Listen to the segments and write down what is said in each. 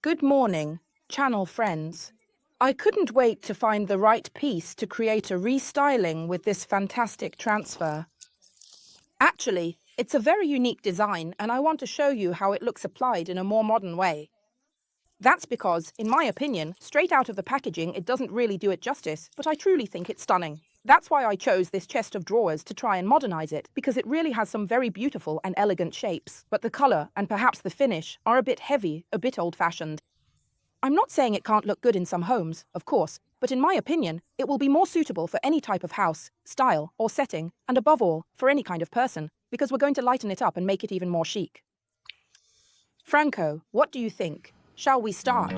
Good morning, channel friends. I couldn't wait to find the right piece to create a restyling with this fantastic transfer. Actually, it's a very unique design and I want to show you how it looks applied in a more modern way. That's because, in my opinion, straight out of the packaging it doesn't really do it justice, but I truly think it's stunning. That's why I chose this chest of drawers to try and modernize it, because it really has some very beautiful and elegant shapes, but the color and perhaps the finish are a bit heavy, a bit old-fashioned. I'm not saying it can't look good in some homes, of course, but in my opinion, it will be more suitable for any type of house, style, or setting, and above all, for any kind of person, because we're going to lighten it up and make it even more chic. Franco, what do you think? Shall we start?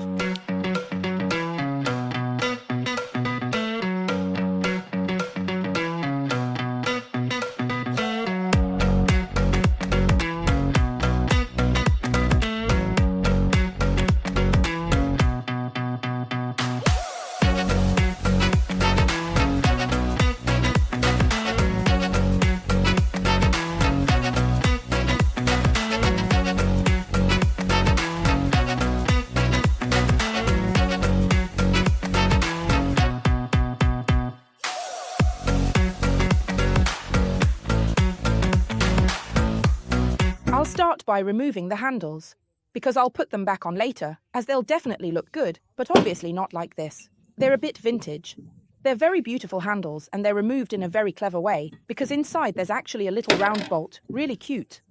I'll start by removing the handles, because I'll put them back on later, as they'll definitely look good, but obviously not like this. They're a bit vintage. They're very beautiful handles, and they're removed in a very clever way, because inside there's actually a little round bolt, really cute,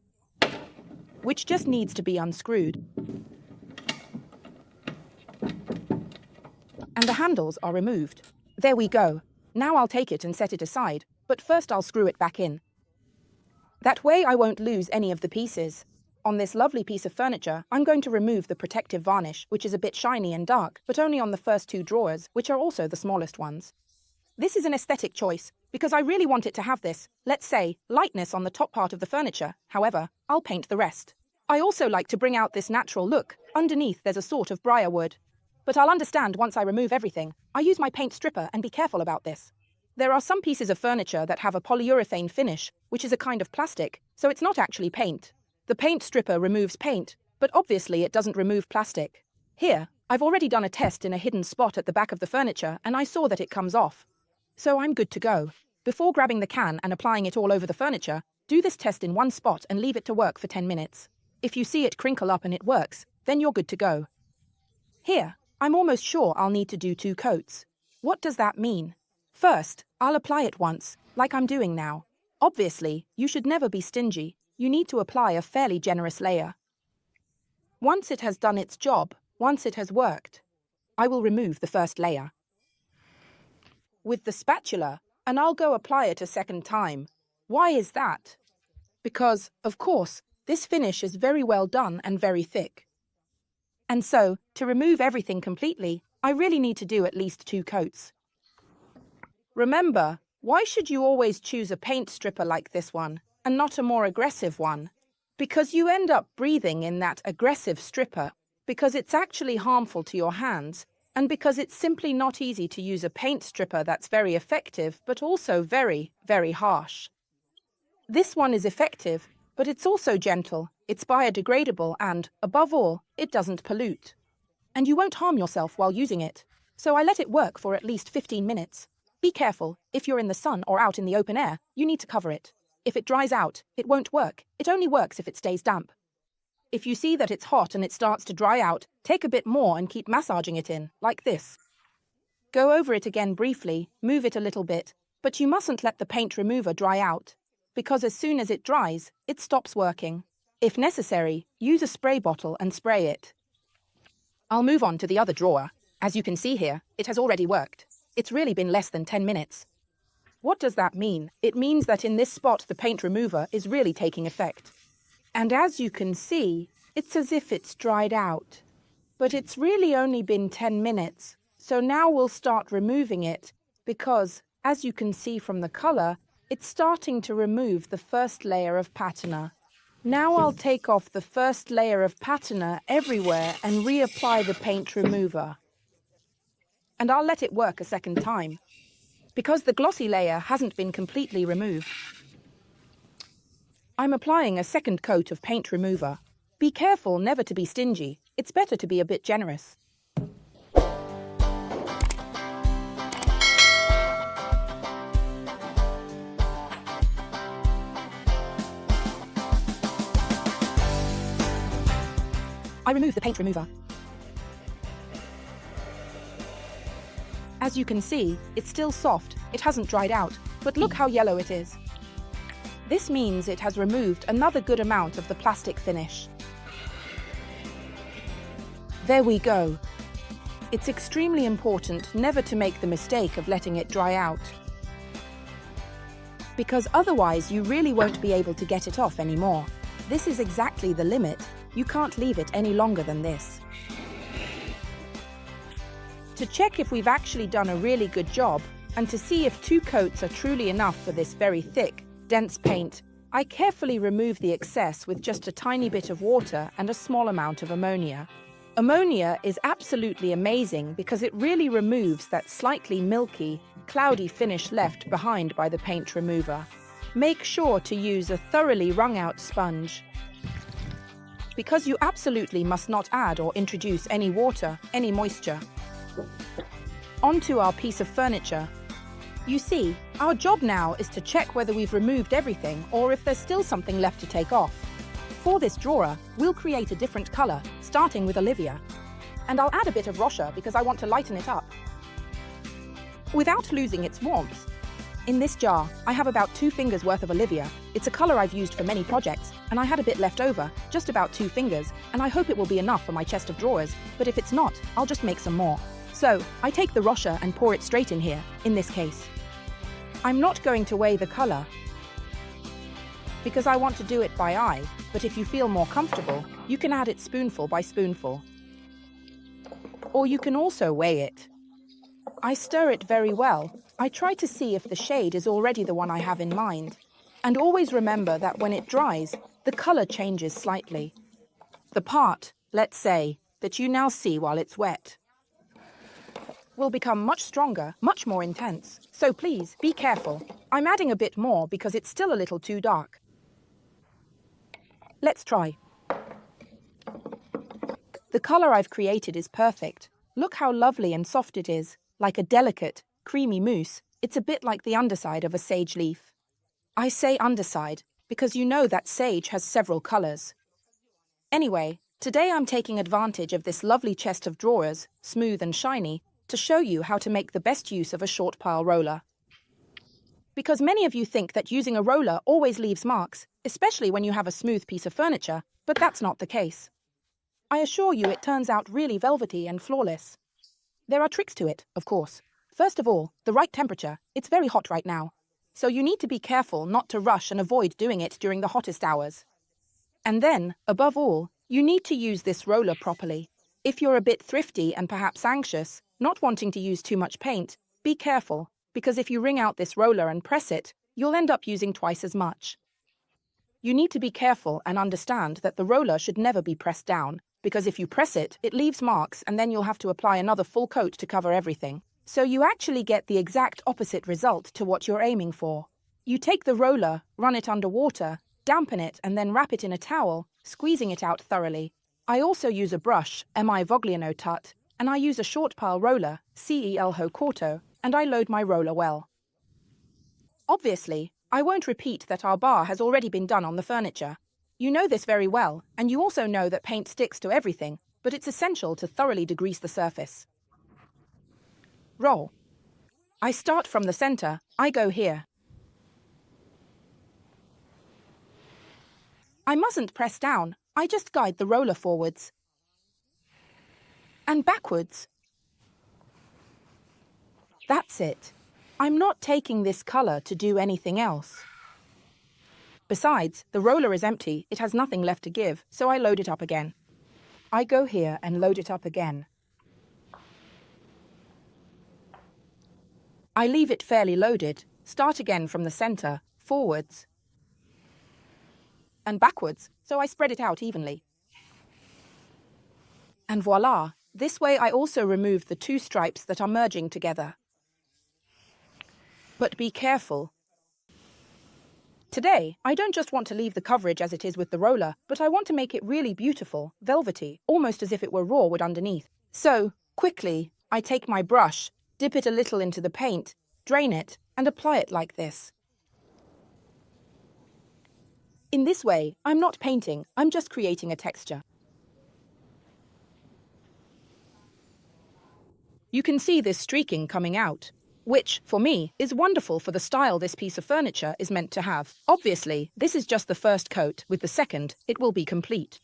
which just needs to be unscrewed. And the handles are removed. There we go. Now I'll take it and set it aside, but first I'll screw it back in. That way I won't lose any of the pieces. On this lovely piece of furniture, I'm going to remove the protective varnish, which is a bit shiny and dark, but only on the first two drawers, which are also the smallest ones. This is an aesthetic choice, because I really want it to have this, let's say, lightness on the top part of the furniture. However, I'll paint the rest. I also like to bring out this natural look. Underneath there's a sort of briar wood. But I'll understand once I remove everything. I use my paint stripper and be careful about this. There are some pieces of furniture that have a polyurethane finish, which is a kind of plastic, so it's not actually paint. The paint stripper removes paint, but obviously it doesn't remove plastic. Here, I've already done a test in a hidden spot at the back of the furniture, and I saw that it comes off. So I'm good to go. Before grabbing the can and applying it all over the furniture, do this test in one spot and leave it to work for 10 minutes. If you see it crinkle up and it works, then you're good to go. Here, I'm almost sure I'll need to do 2 coats. What does that mean? First, I'll apply it once, like I'm doing now. Obviously, you should never be stingy. You need to apply a fairly generous layer. Once it has done its job, once it has worked, I will remove the first layer with the spatula, and I'll go apply it a second time. Why is that? Because, of course, this finish is very well done and very thick. And so, to remove everything completely, I really need to do at least 2 coats. Remember, why should you always choose a paint stripper like this one, and not a more aggressive one? Because you end up breathing in that aggressive stripper, because it's actually harmful to your hands, and because it's simply not easy to use a paint stripper that's very effective, but also very, very harsh. This one is effective, but it's also gentle, it's biodegradable, and, above all, it doesn't pollute. And you won't harm yourself while using it, so I let it work for at least 15 minutes. Be careful, if you're in the sun or out in the open air, you need to cover it. If it dries out, it won't work. It only works if it stays damp. If you see that it's hot and it starts to dry out, take a bit more and keep massaging it in, like this. Go over it again briefly, move it a little bit, but you mustn't let the paint remover dry out, because as soon as it dries, it stops working. If necessary, use a spray bottle and spray it. I'll move on to the other drawer. As you can see here, it has already worked. It's really been less than 10 minutes. What does that mean? It means that in this spot the paint remover is really taking effect. And as you can see, it's as if it's dried out. But it's really only been 10 minutes, so now we'll start removing it, because, as you can see from the color, it's starting to remove the first layer of patina. Now I'll take off the first layer of patina everywhere and reapply the paint remover. And I'll let it work a second time, because the glossy layer hasn't been completely removed. I'm applying a second coat of paint remover. Be careful never to be stingy. It's better to be a bit generous. I remove the paint remover. As you can see, it's still soft, it hasn't dried out, but look how yellow it is. This means it has removed another good amount of the plastic finish. There we go. It's extremely important never to make the mistake of letting it dry out, because otherwise you really won't be able to get it off anymore. This is exactly the limit. You can't leave it any longer than this. To check if we've actually done a really good job, and to see if 2 coats are truly enough for this very thick, dense paint, I carefully remove the excess with just a tiny bit of water and a small amount of ammonia. Ammonia is absolutely amazing because it really removes that slightly milky, cloudy finish left behind by the paint remover. Make sure to use a thoroughly wrung-out sponge, because you absolutely must not add or introduce any water, any moisture. Onto our piece of furniture. You see, our job now is to check whether we've removed everything or if there's still something left to take off. For this drawer, we'll create a different color, starting with Olivia. And I'll add a bit of Rocher because I want to lighten it up, without losing its warmth. In this jar, I have about 2 fingers worth of Olivia. It's a color I've used for many projects, and I had a bit left over, just about 2 fingers, and I hope it will be enough for my chest of drawers, but if it's not, I'll just make some more. So, I take the Rocher and pour it straight in here, in this case. I'm not going to weigh the color, because I want to do it by eye, but if you feel more comfortable, you can add it spoonful by spoonful. Or you can also weigh it. I stir it very well. I try to see if the shade is already the one I have in mind. And always remember that when it dries, the color changes slightly. The part, let's say, that you now see while it's wet, will become much stronger, much more intense. So please, be careful. I'm adding a bit more because it's still a little too dark. Let's try. The color I've created is perfect. Look how lovely and soft it is, like a delicate, creamy mousse. It's a bit like the underside of a sage leaf. I say underside because you know that sage has several colors. Anyway, today I'm taking advantage of this lovely chest of drawers, smooth and shiny, to show you how to make the best use of a short pile roller. Because many of you think that using a roller always leaves marks, especially when you have a smooth piece of furniture, but that's not the case. I assure you it turns out really velvety and flawless. There are tricks to it, of course. First of all, the right temperature. It's very hot right now. So you need to be careful not to rush and avoid doing it during the hottest hours. And then, above all, you need to use this roller properly. If you're a bit thrifty and perhaps anxious, not wanting to use too much paint, be careful, because if you wring out this roller and press it, you'll end up using twice as much. You need to be careful and understand that the roller should never be pressed down, because if you press it, it leaves marks and then you'll have to apply another full coat to cover everything. So you actually get the exact opposite result to what you're aiming for. You take the roller, run it under water, dampen it and then wrap it in a towel, squeezing it out thoroughly. I also use a brush, Mi Vogliano Tut, and I use a short pile roller, Cel Ho Corto, and I load my roller well. Obviously, I won't repeat that our bar has already been done on the furniture. You know this very well, and you also know that paint sticks to everything, but it's essential to thoroughly degrease the surface. Roll. I start from the center, I go here. I mustn't press down, I just guide the roller forwards and backwards. That's it. I'm not taking this color to do anything else. Besides, the roller is empty, it has nothing left to give, so I load it up again. I go here and load it up again. I leave it fairly loaded, start again from the center, forwards and backwards, so I spread it out evenly. And voila! This way I also remove the 2 stripes that are merging together. But be careful. Today, I don't just want to leave the coverage as it is with the roller, but I want to make it really beautiful, velvety, almost as if it were raw wood underneath. So, quickly, I take my brush, dip it a little into the paint, drain it, and apply it like this. In this way, I'm not painting, I'm just creating a texture. You can see this streaking coming out, which, for me, is wonderful for the style this piece of furniture is meant to have. Obviously, this is just the first coat. With the second, it will be complete.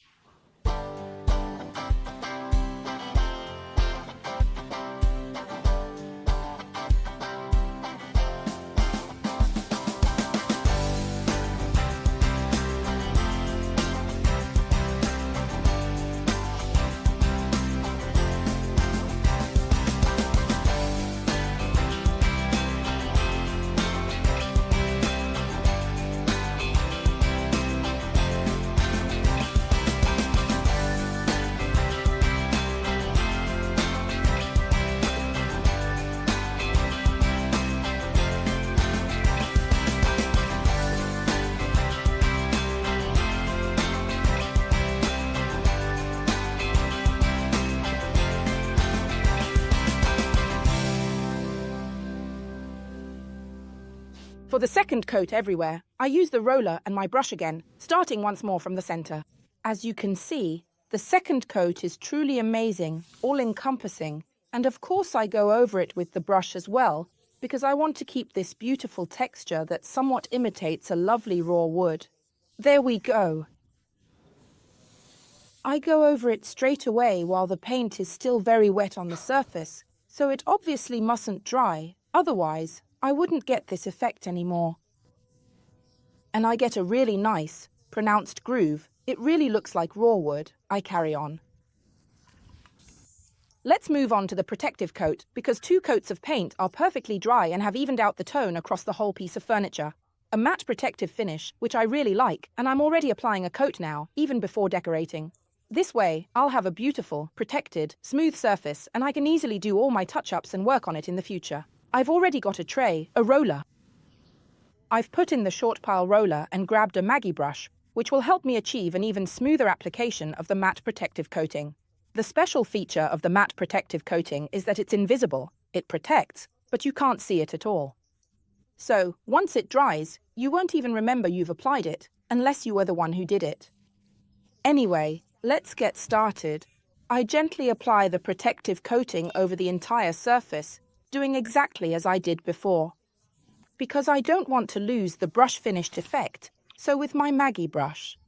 For the second coat everywhere, I use the roller and my brush again, starting once more from the center. As you can see, the second coat is truly amazing, all-encompassing, and of course I go over it with the brush as well, because I want to keep this beautiful texture that somewhat imitates a lovely raw wood. There we go. I go over it straight away while the paint is still very wet on the surface, so it obviously mustn't dry, otherwise I wouldn't get this effect anymore. And I get a really nice, pronounced groove. It really looks like raw wood. I carry on. Let's move on to the protective coat, because 2 coats of paint are perfectly dry and have evened out the tone across the whole piece of furniture. A matte protective finish, which I really like, and I'm already applying a coat now, even before decorating. This way, I'll have a beautiful, protected, smooth surface, and I can easily do all my touch-ups and work on it in the future. I've already got a tray, a roller. I've put in the short pile roller and grabbed a Maggie brush, which will help me achieve an even smoother application of the matte protective coating. The special feature of the matte protective coating is that it's invisible. It protects, but you can't see it at all. So, once it dries, you won't even remember you've applied it, unless you were the one who did it. Anyway, let's get started. I gently apply the protective coating over the entire surface, doing exactly as I did before. Because I don't want to lose the brush finished effect, so with my Maggie brush,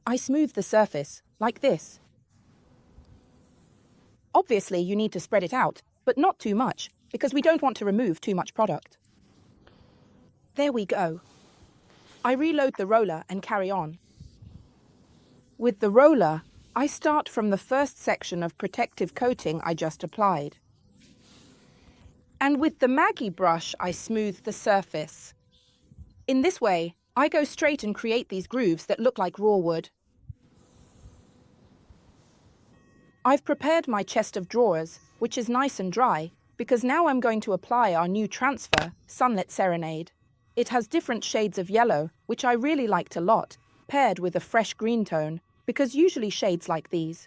I smooth the surface, like this. Obviously, you need to spread it out, but not too much, because we don't want to remove too much product. There we go. I reload the roller and carry on. With the roller, I start from the first section of protective coating I just applied. And with the Maggie brush, I smooth the surface. In this way, I go straight and create these grooves that look like raw wood. I've prepared my chest of drawers, which is nice and dry, because now I'm going to apply our new transfer, Sunlit Serenade. It has different shades of yellow, which I really liked a lot, paired with a fresh green tone, because usually shades like these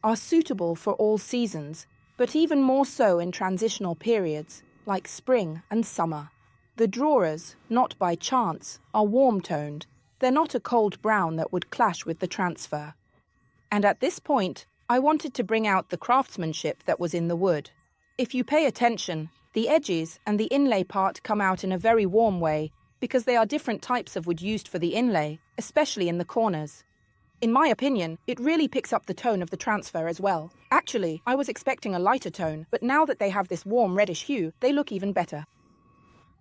are suitable for all seasons, but even more so in transitional periods, like spring and summer. The drawers, not by chance, are warm-toned. They're not a cold brown that would clash with the transfer. And at this point, I wanted to bring out the craftsmanship that was in the wood. If you pay attention, the edges and the inlay part come out in a very warm way, because they are different types of wood used for the inlay, especially in the corners. In my opinion, it really picks up the tone of the transfer as well. Actually, I was expecting a lighter tone, but now that they have this warm reddish hue, they look even better.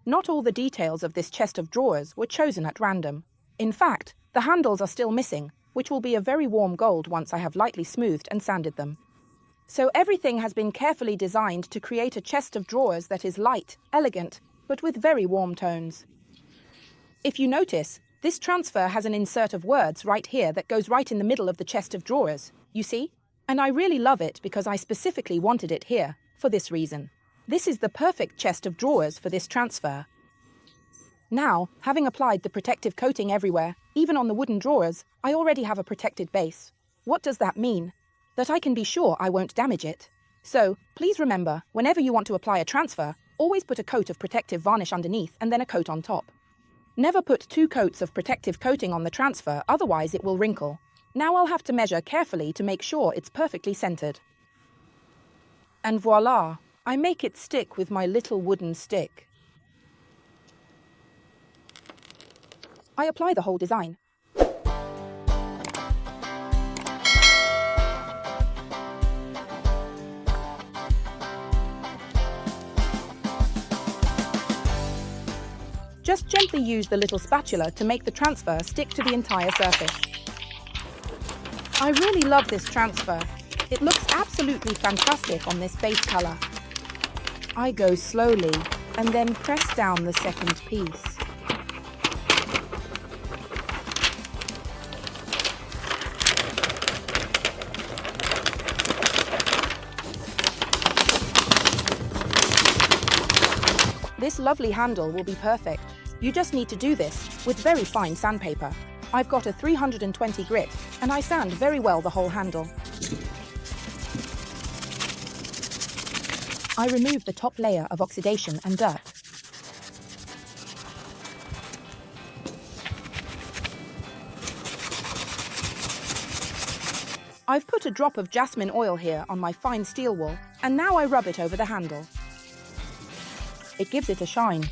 Not all the details of this chest of drawers were chosen at random. In fact, the handles are still missing, which will be a very warm gold once I have lightly smoothed and sanded them. So everything has been carefully designed to create a chest of drawers that is light, elegant, but with very warm tones. If you notice, this transfer has an insert of words right here that goes right in the middle of the chest of drawers, you see? And I really love it because I specifically wanted it here, for this reason. This is the perfect chest of drawers for this transfer. Now, having applied the protective coating everywhere, even on the wooden drawers, I already have a protected base. What does that mean? That I can be sure I won't damage it. So, please remember, whenever you want to apply a transfer, always put a coat of protective varnish underneath and then a coat on top. Never put 2 coats of protective coating on the transfer, otherwise it will wrinkle. Now I'll have to measure carefully to make sure it's perfectly centered. And voila, I make it stick with my little wooden stick. I apply the whole design. Just gently use the little spatula to make the transfer stick to the entire surface. I really love this transfer. It looks absolutely fantastic on this base color. I go slowly and then press down the second piece. This lovely handle will be perfect. You just need to do this with very fine sandpaper. I've got a 320 grit and I sand very well the whole handle. I remove the top layer of oxidation and dirt. I've put a drop of jasmine oil here on my fine steel wool and now I rub it over the handle. It gives it a shine.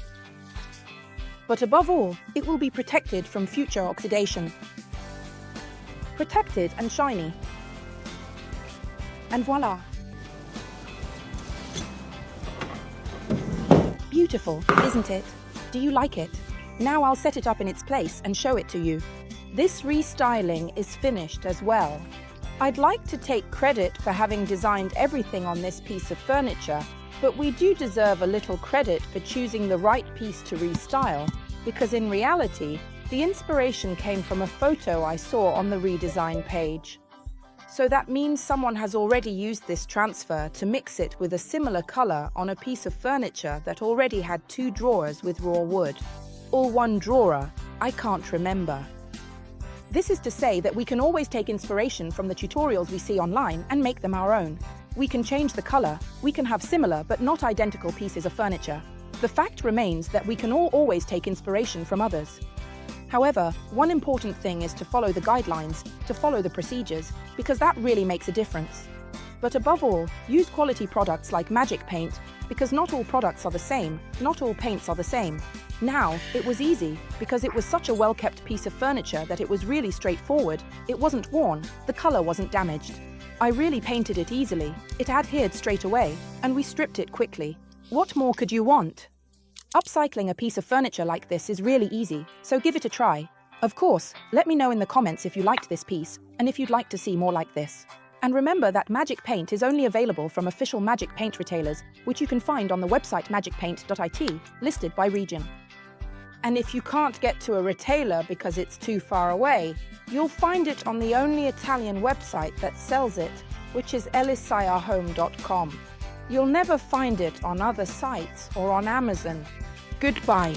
But above all, it will be protected from future oxidation. Protected and shiny. And voila! Beautiful, isn't it? Do you like it? Now I'll set it up in its place and show it to you. This restyling is finished as well. I'd like to take credit for having designed everything on this piece of furniture, but we do deserve a little credit for choosing the right piece to restyle, because in reality, the inspiration came from a photo I saw on the redesign page. So that means someone has already used this transfer to mix it with a similar color on a piece of furniture that already had 2 drawers with raw wood. Or 1 drawer, I can't remember. This is to say that we can always take inspiration from the tutorials we see online and make them our own. We can change the color, we can have similar but not identical pieces of furniture. The fact remains that we can all always take inspiration from others. However, one important thing is to follow the guidelines, to follow the procedures, because that really makes a difference. But above all, use quality products like Magic Paint, because not all products are the same, not all paints are the same. Now, it was easy, because it was such a well-kept piece of furniture that it was really straightforward, it wasn't worn, the color wasn't damaged. I really painted it easily, it adhered straight away, and we stripped it quickly. What more could you want? Upcycling a piece of furniture like this is really easy, so give it a try. Of course, let me know in the comments if you liked this piece, and if you'd like to see more like this. And remember that Magic Paint is only available from official Magic Paint retailers, which you can find on the website magicpaint.it, listed by region. And if you can't get to a retailer because it's too far away, you'll find it on the only Italian website that sells it, which is elisahome.com. You'll never find it on other sites or on Amazon. Goodbye.